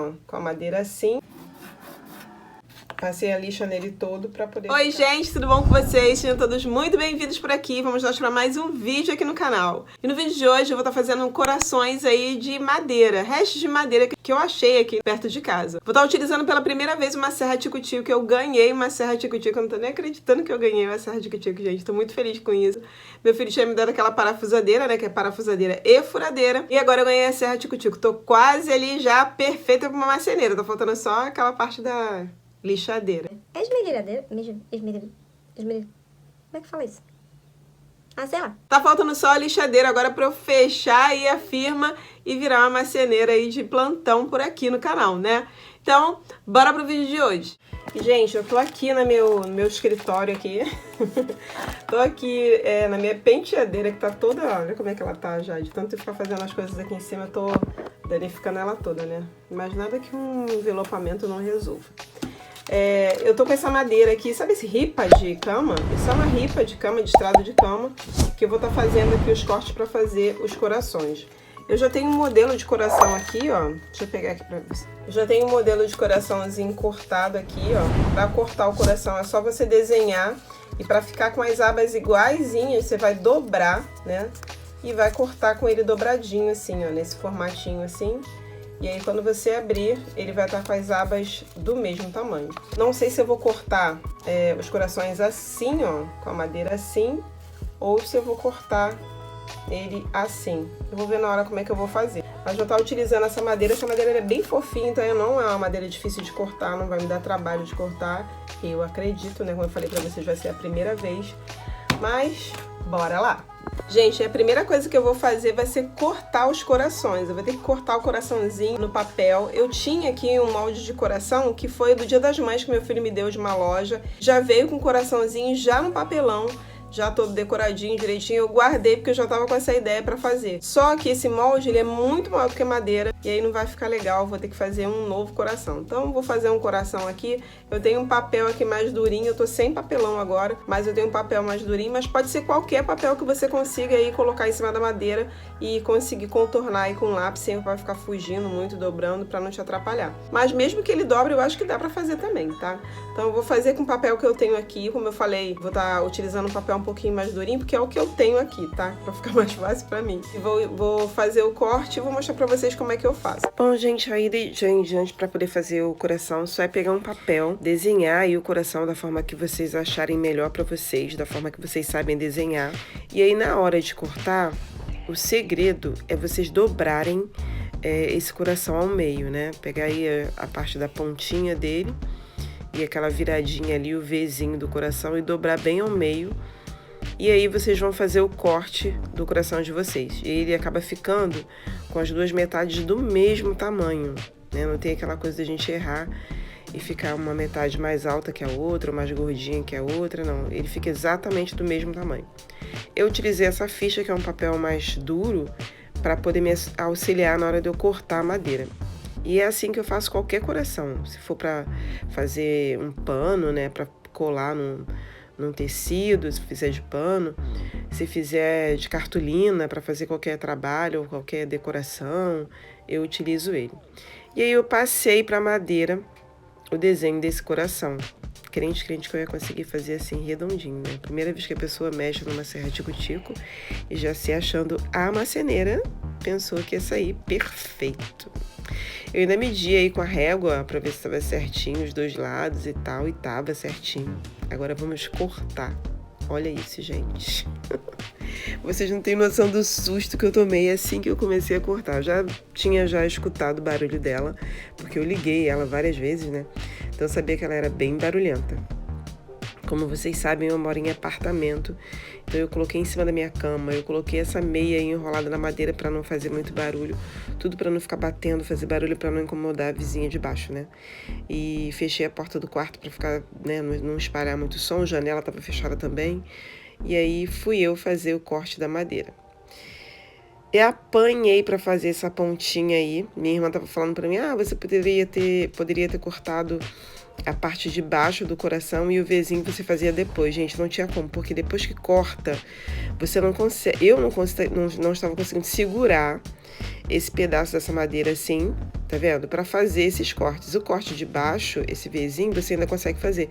ó, com a madeira assim. Passei a lixa nele todo pra poder... Oi, gente, tudo bom com vocês? Sejam todos muito bem-vindos por aqui. Vamos nós para mais um vídeo aqui no canal. E no vídeo de hoje eu vou estar fazendo corações aí de madeira, restos de madeira que eu achei aqui perto de casa. Vou estar utilizando pela primeira vez uma serra tico-tico, que eu ganhei uma serra tico-tico. Eu não tô nem acreditando que eu ganhei uma serra tico-tico, gente. Tô muito feliz com isso. Meu filho tinha me dado aquela parafusadeira, né, que é parafusadeira e furadeira. E agora eu ganhei a serra tico-tico. Tô quase ali já perfeita pra uma marceneira. Tá faltando só aquela parte da... lixadeira. É esmerilhadeira? Como é que fala isso? Ah, sei lá. Tá faltando só a lixadeira agora pra eu fechar aí a firma e virar uma marceneira aí de plantão por aqui no canal, né? Então, bora pro vídeo de hoje. Gente, eu tô aqui no meu escritório aqui. Tô aqui na minha penteadeira que tá toda... Olha como é que ela tá já. De tanto ficar fazendo as coisas aqui em cima, eu tô danificando ela toda, né? Mas nada que um envelopamento não resolva. Eu tô com essa madeira aqui, sabe esse ripa de cama? Isso é uma ripa de cama, de estrado de cama, que eu vou estar fazendo aqui os cortes para fazer os corações. Eu já tenho um modelo de coração aqui, ó. Deixa eu pegar aqui pra você. Eu já tenho um modelo de coraçãozinho cortado aqui, ó. Pra cortar o coração é só você desenhar. E pra ficar com as abas iguaizinhas, você vai dobrar, né? E vai cortar com ele dobradinho assim, ó. Nesse formatinho assim. E aí, quando você abrir, ele vai estar com as abas do mesmo tamanho. Não sei se eu vou cortar os corações assim, ó, com a madeira assim, ou se eu vou cortar ele assim. Eu vou ver na hora como é que eu vou fazer. Mas vou estar utilizando essa madeira é bem fofinha, então não é uma madeira difícil de cortar, não vai me dar trabalho de cortar. Eu acredito, né, como eu falei pra vocês, vai ser a primeira vez. Mas, bora lá! Gente, a primeira coisa que eu vou fazer vai ser cortar os corações. Eu vou ter que cortar o coraçãozinho no papel. Eu tinha aqui um molde de coração que foi do Dia das Mães que meu filho me deu de uma loja. Já veio com o coraçãozinho já no papelão, já todo decoradinho, direitinho. Eu guardei porque eu já tava com essa ideia pra fazer. Só que esse molde, ele é muito maior do que madeira e aí não vai ficar legal. Vou ter que fazer um novo coração. Então, vou fazer um coração aqui. Eu tenho um papel aqui mais durinho. Eu tô sem papelão agora, mas eu tenho um papel mais durinho. Mas pode ser qualquer papel que você consiga aí colocar em cima da madeira e conseguir contornar aí com lápis, sem vai ficar fugindo muito, dobrando, pra não te atrapalhar. Mas mesmo que ele dobre, eu acho que dá pra fazer também, tá? Então, eu vou fazer com o papel que eu tenho aqui. Como eu falei, vou estar utilizando um papel um pouquinho mais durinho, porque é o que eu tenho aqui, tá? Pra ficar mais fácil pra mim. E vou fazer o corte e vou mostrar pra vocês como é que eu faço. Bom, gente, aí já em diante, pra poder fazer o coração, só é pegar um papel, desenhar aí o coração da forma que vocês acharem melhor pra vocês, da forma que vocês sabem desenhar. E aí, na hora de cortar, o segredo é vocês dobrarem esse coração ao meio, né? Pegar aí a parte da pontinha dele e aquela viradinha ali, o Vzinho do coração, e dobrar bem ao meio. E aí vocês vão fazer o corte do coração de vocês. E ele acaba ficando com as duas metades do mesmo tamanho, né? Não tem aquela coisa da gente errar e ficar uma metade mais alta que a outra, ou mais gordinha que a outra, não. Ele fica exatamente do mesmo tamanho. Eu utilizei essa ficha, que é um papel mais duro, para poder me auxiliar na hora de eu cortar a madeira. E é assim que eu faço qualquer coração. Se for para fazer um pano, né, para colar num tecido, se fizer de pano, se fizer de cartolina para fazer qualquer trabalho ou qualquer decoração, eu utilizo ele. E aí eu passei para a madeira o desenho desse coração. Crente que eu ia conseguir fazer assim redondinho, né? Primeira vez que a pessoa mexe numa serra tico-tico e já se achando a marceneira, pensou que ia sair perfeito. Eu ainda medi aí com a régua pra ver se estava certinho os dois lados e tal, e tava certinho. Agora vamos cortar. Olha isso, gente. Vocês não têm noção do susto que eu tomei assim que eu comecei a cortar. Eu já tinha escutado o barulho dela, porque eu liguei ela várias vezes, né? Então eu sabia que ela era bem barulhenta. Como vocês sabem, eu moro em apartamento, então eu coloquei em cima da minha cama, eu coloquei essa meia aí enrolada na madeira para não fazer muito barulho, tudo para não ficar batendo, fazer barulho para não incomodar a vizinha de baixo, né? E fechei a porta do quarto para ficar, né, não espalhar muito som, a janela estava fechada também, e aí fui eu fazer o corte da madeira. Eu apanhei pra fazer essa pontinha aí. Minha irmã tava falando pra mim, você poderia ter cortado a parte de baixo do coração e o Vzinho você fazia depois. Gente, não tinha como, porque depois que corta, você não consegue... Eu não estava conseguindo segurar esse pedaço dessa madeira assim, tá vendo? Pra fazer esses cortes. O corte de baixo, esse Vzinho, você ainda consegue fazer.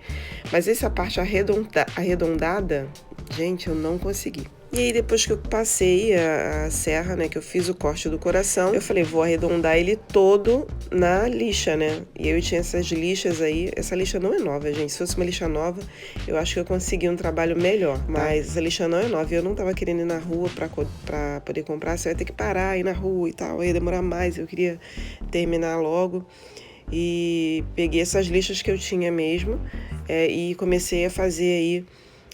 Mas essa parte arredondada, gente, eu não consegui. E aí, depois que eu passei a serra, né, que eu fiz o corte do coração, eu falei, vou arredondar ele todo na lixa, né? E eu tinha essas lixas aí. Essa lixa não é nova, gente. Se fosse uma lixa nova, eu acho que eu consegui um trabalho melhor. Mas essa lixa não é nova. Eu não tava querendo ir na rua pra poder comprar. Você vai ter que parar, ir na rua e tal. Ia demorar mais. Eu queria terminar logo. E peguei essas lixas que eu tinha mesmo e comecei a fazer aí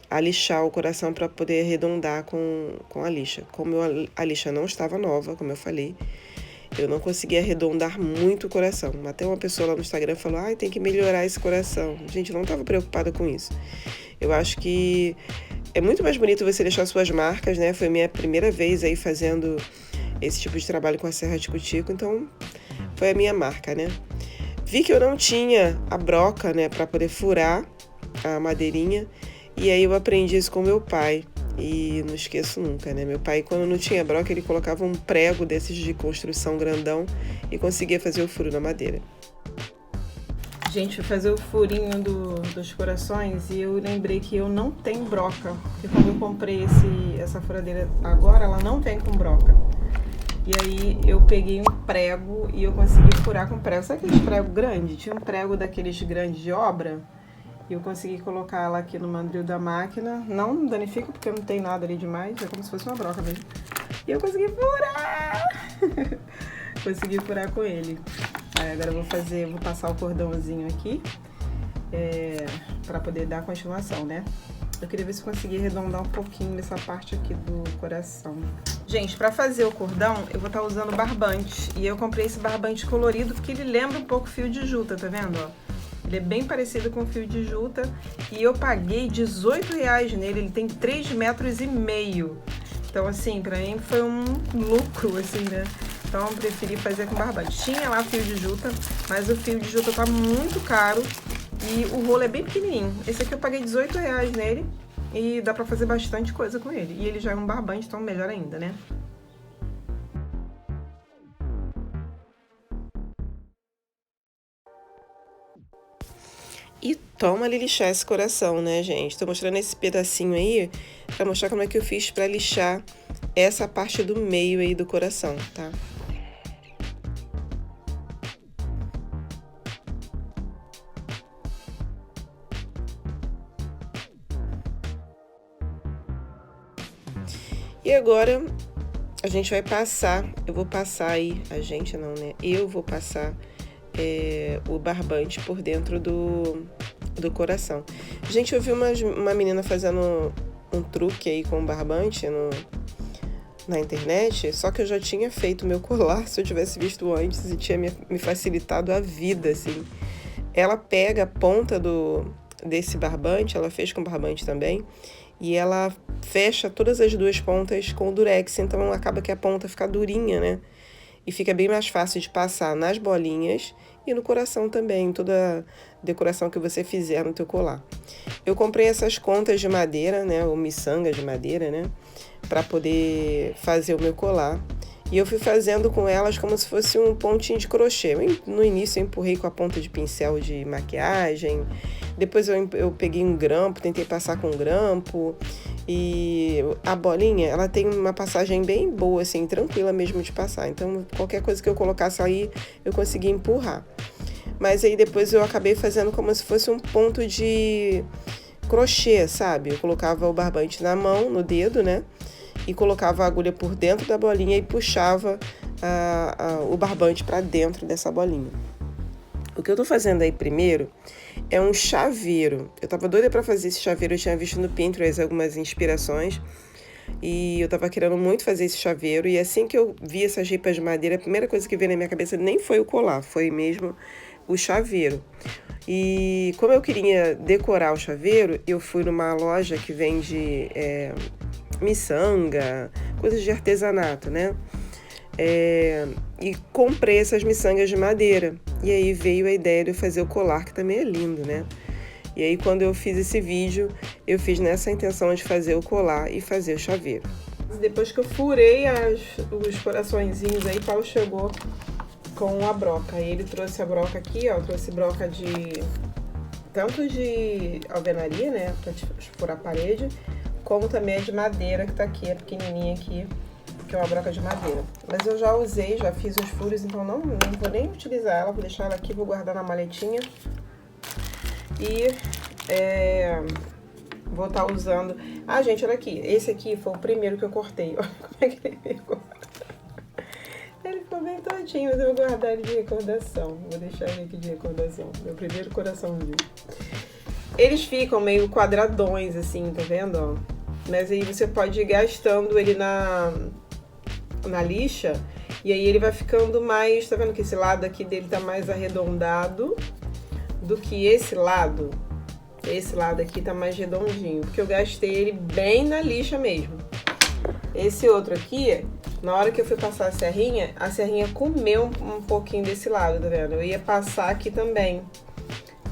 a lixar o coração para poder arredondar com a lixa. Como a lixa não estava nova, como eu falei, eu não conseguia arredondar muito o coração. Até uma pessoa lá no Instagram falou, tem que melhorar esse coração. Gente, eu não estava preocupada com isso. Eu acho que é muito mais bonito você deixar suas marcas, né? Foi minha primeira vez aí fazendo esse tipo de trabalho com a serra tico-tico, então foi a minha marca, né? Vi que eu não tinha a broca, né, para poder furar a madeirinha. E aí eu aprendi isso com meu pai e não esqueço nunca, né? Meu pai, quando não tinha broca, ele colocava um prego desses de construção grandão e conseguia fazer o furo na madeira. Gente, fui fazer o furinho dos corações e eu lembrei que eu não tenho broca. Porque quando eu comprei essa furadeira agora, ela não vem com broca. E aí eu peguei um prego e eu consegui furar com prego. Sabe aqueles prego grande? Tinha um prego daqueles grandes de obra. E eu consegui colocar ela aqui no mandril da máquina. Não danifica porque não tem nada ali demais. É como se fosse uma broca mesmo. E eu consegui furar! Consegui furar com ele. Aí agora eu vou passar o cordãozinho aqui. Pra poder dar continuação, né? Eu queria ver se eu conseguia arredondar um pouquinho nessa parte aqui do coração. Gente, pra fazer o cordão, eu vou estar usando barbante. E eu comprei esse barbante colorido porque ele lembra um pouco fio de juta, tá vendo, ó? Ele é bem parecido com fio de juta e eu paguei R$18 nele, ele tem 3,5 metros. Então, assim, pra mim foi um lucro, assim, né? Então, eu preferi fazer com barbante. Tinha lá fio de juta, mas o fio de juta tá muito caro e o rolo é bem pequenininho. Esse aqui eu paguei R$18 nele e dá pra fazer bastante coisa com ele. E ele já é um barbante, então melhor ainda, né? E toma ali lixar esse coração, né, gente? Tô mostrando esse pedacinho aí pra mostrar como é que eu fiz pra lixar essa parte do meio aí do coração, tá? E agora a gente vai passar, eu vou passar aí, a gente não, né? Eu vou passar o barbante por dentro do coração. Gente, eu vi uma menina fazendo um truque aí com o barbante na internet, só que eu já tinha feito meu colar, se eu tivesse visto antes, e tinha me facilitado a vida, assim. Ela pega a ponta desse barbante, ela fez com barbante também, e ela fecha todas as duas pontas com durex, então acaba que a ponta fica durinha, né? E fica bem mais fácil de passar nas bolinhas e no coração também, toda decoração que você fizer no teu colar. Eu comprei essas contas de madeira, né, ou miçanga de madeira, né, para poder fazer o meu colar. E eu fui fazendo com elas como se fosse um pontinho de crochê. No início eu empurrei com a ponta de pincel de maquiagem, depois eu peguei um grampo, tentei passar com um grampo. E a bolinha, ela tem uma passagem bem boa, assim, tranquila mesmo de passar. Então, qualquer coisa que eu colocasse aí, eu conseguia empurrar. Mas aí depois eu acabei fazendo como se fosse um ponto de crochê, sabe? Eu colocava o barbante na mão, no dedo, né? E colocava a agulha por dentro da bolinha e puxava o barbante para dentro dessa bolinha. O que eu tô fazendo aí primeiro é um chaveiro. Eu tava doida pra fazer esse chaveiro, eu tinha visto no Pinterest algumas inspirações e eu tava querendo muito fazer esse chaveiro. E assim que eu vi essas ripas de madeira, a primeira coisa que veio na minha cabeça nem foi o colar, foi mesmo o chaveiro. E como eu queria decorar o chaveiro, eu fui numa loja que vende miçanga, coisas de artesanato, né? E comprei essas miçangas de madeira. E aí veio a ideia de eu fazer o colar, que também é lindo, né? E aí quando eu fiz esse vídeo, eu fiz nessa intenção de fazer o colar e fazer o chaveiro. Depois que eu furei os coraçõezinhos aí, Paulo chegou com a broca. Aí ele trouxe a broca aqui, ó, trouxe broca tanto de alvenaria, né, pra furar a parede, como também a de madeira, que tá aqui, a pequenininha aqui, que é uma broca de madeira. Mas eu já usei, já fiz os furos, então não vou nem utilizar ela, vou deixar ela aqui, vou guardar na maletinha. E vou estar usando... Ah, gente, olha aqui, esse aqui foi o primeiro que eu cortei, olha como é que ele ficou. Ele ficou bem todinho, mas eu vou guardar ele de recordação. Vou deixar ele aqui de recordação. Meu primeiro coraçãozinho. Eles ficam meio quadradões, assim, tá vendo? Ó? Mas aí você pode ir gastando ele na lixa. E aí ele vai ficando mais... Tá vendo que esse lado aqui dele tá mais arredondado do que esse lado? Esse lado aqui tá mais redondinho. Porque eu gastei ele bem na lixa mesmo. Esse outro aqui... Na hora que eu fui passar a serrinha comeu um pouquinho desse lado, tá vendo? Eu ia passar aqui também,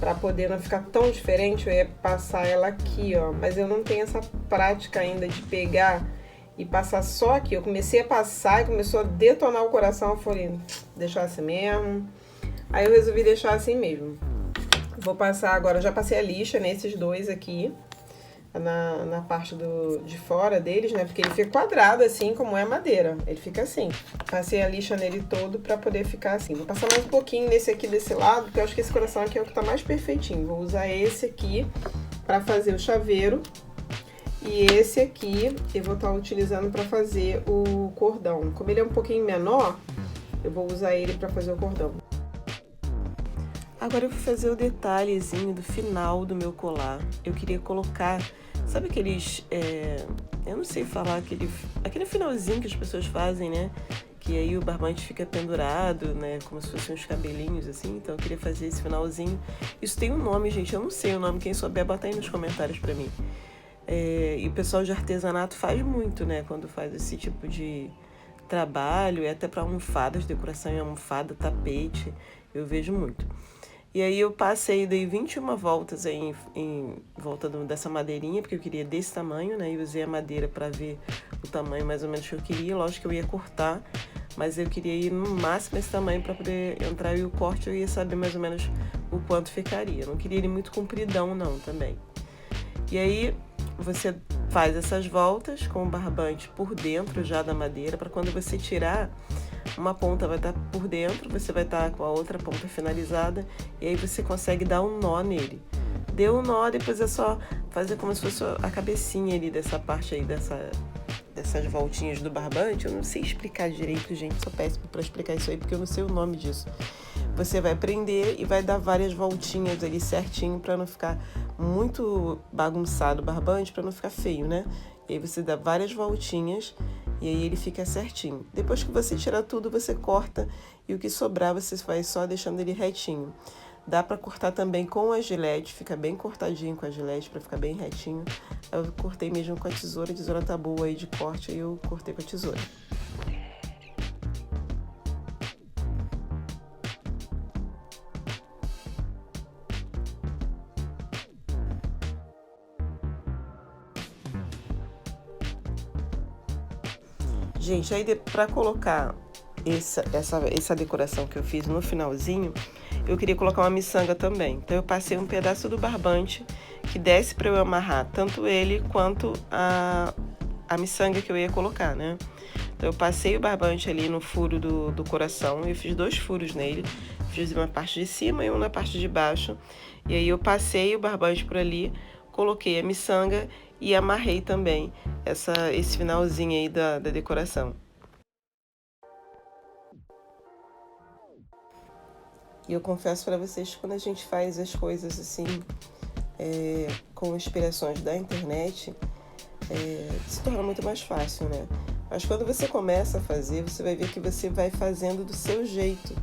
pra poder não ficar tão diferente, eu ia passar ela aqui, ó. Mas eu não tenho essa prática ainda de pegar e passar só aqui. Eu comecei a passar e começou a detonar o coração, eu falei, deixar assim mesmo. Aí eu resolvi deixar assim mesmo. Vou passar agora, já passei a lixa nesses dois aqui. Na parte de fora deles, né? Porque ele fica quadrado assim, como é a madeira. Ele fica assim. Passei a lixa nele todo pra poder ficar assim. Vou passar mais um pouquinho nesse aqui desse lado, porque eu acho que esse coração aqui é o que tá mais perfeitinho. Vou usar esse aqui pra fazer o chaveiro. E esse aqui eu vou estar utilizando pra fazer o cordão. Como ele é um pouquinho menor, eu vou usar ele pra fazer o cordão. Agora eu vou fazer o detalhezinho do final do meu colar. Eu queria colocar, sabe aqueles, eu não sei falar, aquele finalzinho que as pessoas fazem, né? Que aí o barbante fica pendurado, né? Como se fossem uns cabelinhos assim. Então eu queria fazer esse finalzinho. Isso tem um nome, gente, eu não sei o nome. Quem souber, bota aí nos comentários pra mim. E o pessoal de artesanato faz muito, né? Quando faz esse tipo de trabalho, e até para almofadas, decoração em almofada, tapete, eu vejo muito. E aí eu passei, dei 21 voltas aí em volta dessa madeirinha, porque eu queria desse tamanho, né? E usei a madeira para ver o tamanho mais ou menos que eu queria. Lógico que eu ia cortar, mas eu queria ir no máximo esse tamanho para poder entrar e o corte eu ia saber mais ou menos o quanto ficaria. Eu não queria ele muito compridão não, também. E aí você faz essas voltas com o barbante por dentro já da madeira, para quando você tirar, uma ponta vai estar por dentro, você vai estar com a outra ponta finalizada, e aí você consegue dar um nó nele. Deu um nó, depois é só fazer como se fosse a cabecinha ali dessa parte aí, dessas voltinhas do barbante. Eu não sei explicar direito, gente, sou péssima para explicar isso aí, porque eu não sei o nome disso. Você vai prender e vai dar várias voltinhas ali certinho, para não ficar muito bagunçado o barbante, para não ficar feio, né? E aí você dá várias voltinhas e aí ele fica certinho. Depois que você tirar tudo, você corta, e o que sobrar você vai só deixando ele retinho. Dá pra cortar também com a gilete, fica bem cortadinho com a gilete pra ficar bem retinho. Eu cortei mesmo com a tesoura tá boa aí de corte, aí eu cortei com a tesoura. Gente, aí pra colocar essa decoração que eu fiz no finalzinho, eu queria colocar uma miçanga também. Então eu passei um pedaço do barbante que desce para eu amarrar tanto ele quanto a miçanga que eu ia colocar, né? Então eu passei o barbante ali no furo do coração, eu fiz 2 furos nele, fiz uma parte de cima e uma na parte de baixo. E aí eu passei o barbante por ali, coloquei a miçanga e amarrei também esse finalzinho aí da decoração. E eu confesso para vocês que quando a gente faz as coisas assim, com inspirações da internet, se torna muito mais fácil, né? Mas quando você começa a fazer, você vai ver que você vai fazendo do seu jeito.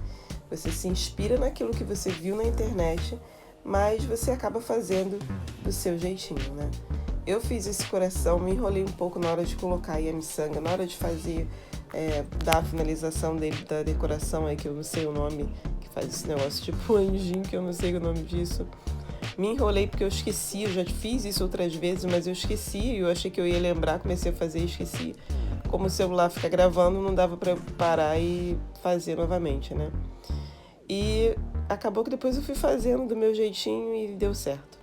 Você se inspira naquilo que você viu na internet, mas você acaba fazendo do seu jeitinho, né? Eu fiz esse coração, me enrolei um pouco na hora de colocar aí a miçanga, na hora de fazer, dar a finalização dele, da decoração aí, que eu não sei o nome, que faz esse negócio tipo anjinho, que eu não sei o nome disso. Me enrolei porque eu esqueci, eu já fiz isso outras vezes, mas eu esqueci, eu achei que eu ia lembrar, comecei a fazer e esqueci. Como o celular fica gravando, não dava pra parar e fazer novamente, né? E acabou que depois eu fui fazendo do meu jeitinho e deu certo.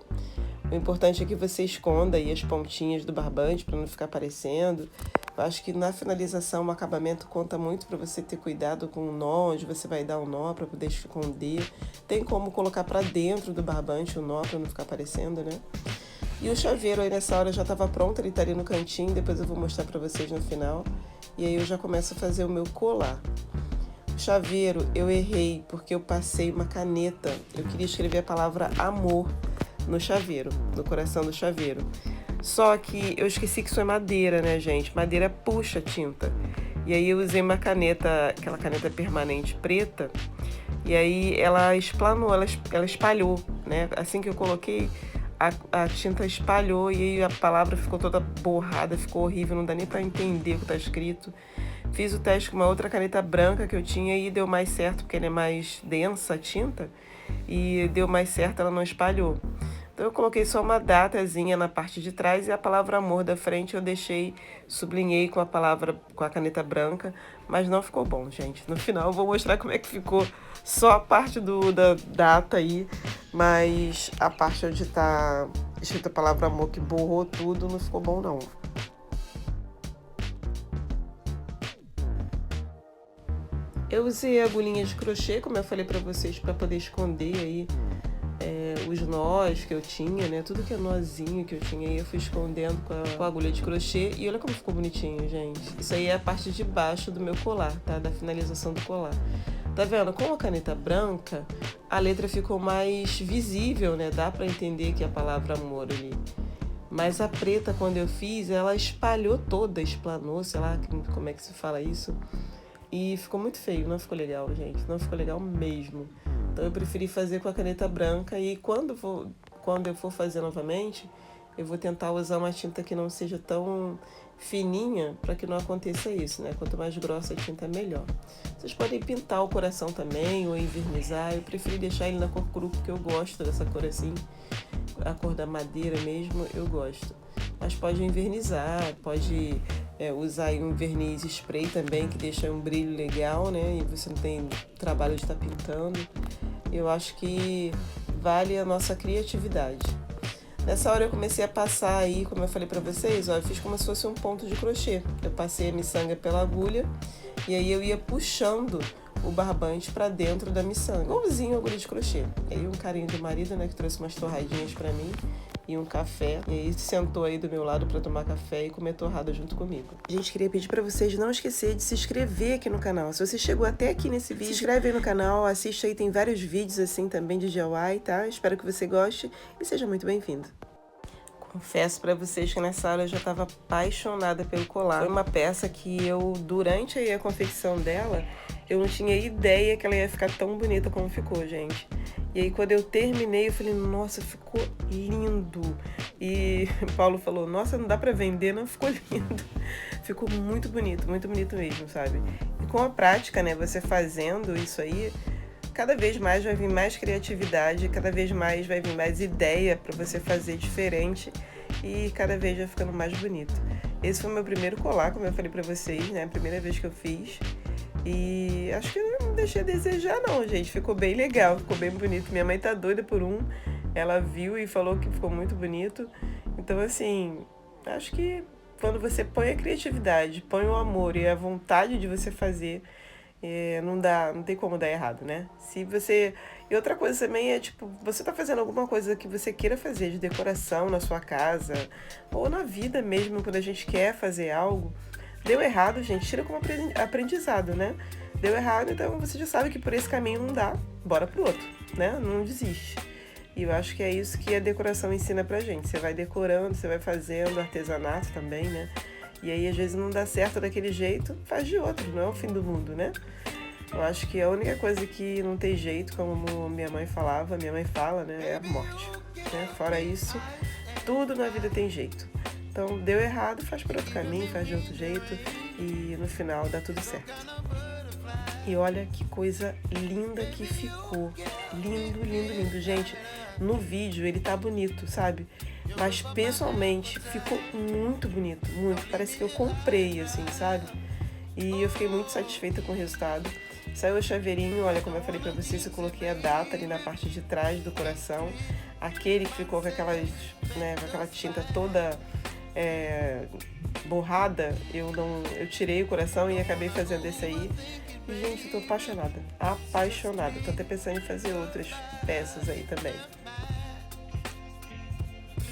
O importante é que você esconda aí as pontinhas do barbante para não ficar aparecendo. Eu acho que na finalização o acabamento conta muito para você ter cuidado com o nó, onde você vai dar o nó para poder esconder. Tem como colocar para dentro do barbante o nó para não ficar aparecendo, né? E o chaveiro aí nessa hora já estava pronto, ele estaria no cantinho, depois eu vou mostrar para vocês no final. E aí eu já começo a fazer o meu colar. O chaveiro eu errei porque eu passei uma caneta, eu queria escrever a palavra amor no chaveiro, no coração do chaveiro. Só que eu esqueci que isso é madeira, né, gente? Madeira puxa tinta. E aí eu usei uma caneta, aquela caneta permanente preta, e aí ela esplanou, ela espalhou, né? Assim que eu coloquei, a tinta espalhou e aí a palavra ficou toda borrada, ficou horrível, não dá nem pra entender o que tá escrito. Fiz o teste com uma outra caneta branca que eu tinha e deu mais certo, porque ela é mais densa a tinta, e deu mais certo, ela não espalhou. Então eu coloquei só uma datazinha na parte de trás e a palavra amor da frente eu sublinhei com a caneta branca, mas não ficou bom, gente. No final eu vou mostrar como é que ficou só a parte da data aí, mas a parte onde tá escrita a palavra amor que borrou tudo não ficou bom não. Eu usei a agulhinha de crochê, como eu falei pra vocês, pra poder esconder aí os nós que eu tinha, né? Tudo que é nozinho que eu tinha aí, eu fui escondendo com a agulha de crochê. E olha como ficou bonitinho, gente. Isso aí é a parte de baixo do meu colar, tá? Da finalização do colar. Tá vendo? Com a caneta branca, a letra ficou mais visível, né? Dá pra entender que é a palavra amor ali. Mas a preta, quando eu fiz, ela espalhou toda, esplanou, sei lá como é que se fala isso. E ficou muito feio, não ficou legal, gente. Não ficou legal mesmo. Então eu preferi fazer com a caneta branca e quando eu for fazer novamente, eu vou tentar usar uma tinta que não seja tão fininha para que não aconteça isso, né? Quanto mais grossa a tinta, melhor. Vocês podem pintar o coração também ou envernizar. Eu preferi deixar ele na cor cru porque eu gosto dessa cor assim. A cor da madeira mesmo, eu gosto. Mas pode envernizar, pode usar aí um verniz spray também, que deixa um brilho legal, né? E você não tem trabalho de estar pintando. Eu acho que vale a nossa criatividade. Nessa hora eu comecei a passar aí, como eu falei pra vocês, ó, eu fiz como se fosse um ponto de crochê. Eu passei a miçanga pela agulha e aí eu ia puxando o barbante pra dentro da miçanga, igualzinho a agulha de crochê. E aí um carinho do marido, né, que trouxe umas torradinhas pra mim e um café. E aí sentou aí do meu lado pra tomar café e comer torrada junto comigo. Gente, queria pedir pra vocês não esquecer de se inscrever aqui no canal. Se você chegou até aqui nesse vídeo, se inscreve aí no canal, assiste aí, tem vários vídeos assim também de DIY, tá? Espero que você goste e seja muito bem-vindo. Confesso pra vocês que nessa hora eu já tava apaixonada pelo colar. Foi uma peça que eu, durante aí a confecção dela, eu não tinha ideia que ela ia ficar tão bonita como ficou, gente. E aí quando eu terminei, eu falei, nossa, ficou lindo. E Paulo falou, nossa, não dá pra vender, não, ficou lindo. Ficou muito bonito mesmo, sabe? E com a prática, né, você fazendo isso aí, cada vez mais vai vir mais criatividade, cada vez mais vai vir mais ideia para você fazer diferente e cada vez vai ficando mais bonito. Esse foi o meu primeiro colar, como eu falei para vocês, né? A primeira vez que eu fiz. E acho que eu não deixei a desejar não, gente. Ficou bem legal, ficou bem bonito. Minha mãe tá doida por um. Ela viu e falou que ficou muito bonito. Então, assim, acho que quando você põe a criatividade, põe o amor e a vontade de você fazer, não tem como dar errado, né? E outra coisa também é, tipo, você tá fazendo alguma coisa que você queira fazer de decoração na sua casa, ou na vida mesmo, quando a gente quer fazer algo, deu errado, gente, tira como aprendizado, né? Deu errado, então você já sabe que por esse caminho não dá, bora pro outro, né? Não desiste. E eu acho que é isso que a decoração ensina pra gente. Você vai decorando, você vai fazendo artesanato também, né? E aí, às vezes, não dá certo daquele jeito, faz de outro, não é o fim do mundo, né? Eu acho que a única coisa que não tem jeito, como minha mãe fala, né, é a morte, né? Fora isso, tudo na vida tem jeito. Então, deu errado, faz por outro caminho, faz de outro jeito e no final dá tudo certo. E olha que coisa linda que ficou. Lindo, lindo, lindo. Gente, no vídeo ele tá bonito, sabe? Mas pessoalmente ficou muito bonito, muito. Parece que eu comprei, assim, sabe? E eu fiquei muito satisfeita com o resultado. Saiu o chaveirinho, olha, como eu falei pra vocês, eu coloquei a data ali na parte de trás do coração. Aquele que ficou com aquelas, né, com aquela tinta toda borrada, eu tirei o coração e acabei fazendo esse aí. E, gente, eu tô apaixonada, apaixonada. Tô até pensando em fazer outras peças aí também.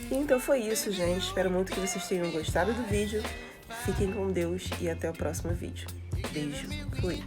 Então foi isso, gente. Espero muito que vocês tenham gostado do vídeo. Fiquem com Deus e até o próximo vídeo. Beijo. Fui.